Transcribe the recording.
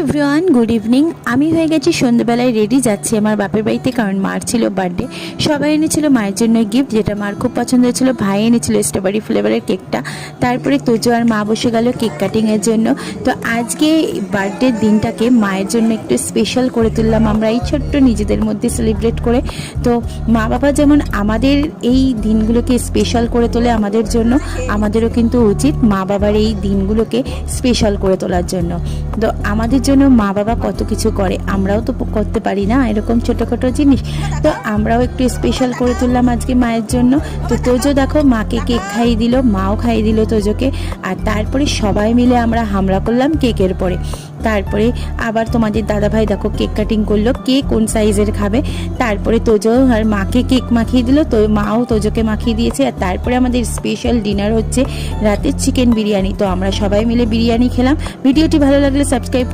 Everyone, good evening. আমি হয়ে গেছি সন্ধ্যাবেলায় রেডি, যাচ্ছি আমার বাপের বাড়িতে, কারণ মার ছিল বার্থডে। সবাই এনেছিল মায়ের জন্য গিফট, যেটা মার খুব পছন্দ হয়েছিল। ভাই এনেছিল স্ট্রবেরি ফ্লেভারের কেকটা। তারপরে তোজো আর মা বসে গেল কেক কাটিংয়ের জন্য। তো আজকে বার্থডের দিনটাকে মায়ের জন্য একটু স্পেশাল করে তুললাম আমরা এই ছোট্ট নিজেদের মধ্যে সেলিব্রেট করে। তো মা বাবা যেমন আমাদের এই দিনগুলোকে স্পেশাল করে তোলে আমাদের জন্য, আমাদেরও কিন্তু উচিত মা বাবার এই দিনগুলোকে স্পেশাল করে তোলার জন্য। তো আমাদের জন্য মা বাবা কত কিছু করে, আমরাও তো করতে পারি না এরকম ছোটোখাটো জিনিস। তো আমরাও একটু স্পেশাল করে তুললাম আজকে মায়ের জন্য। তো তোজো দেখো মাকে কেক খাইয়ে দিল, মাও খাইয়ে দিল তোজোকে। আর তারপরে সবাই মিলে আমরা হামলা করলাম কেকের পরে। তারপরে আবার তোমাদের দাদাভাই দেখো কেক কাটিং করলো, কে কোন সাইজের খাবে। তারপরে তোজো আর মাকে কেক মাখিয়ে দিল, তো মাও তোজোকে মাখিয়ে দিয়েছে। আর তারপরে আমাদের স্পেশাল ডিনার হচ্ছে রাতের চিকেন বিরিয়ানি। তো আমরা সবাই মিলে বিরিয়ানি খেলাম। ভিডিওটি ভালো লাগলে সাবস্ক্রাইব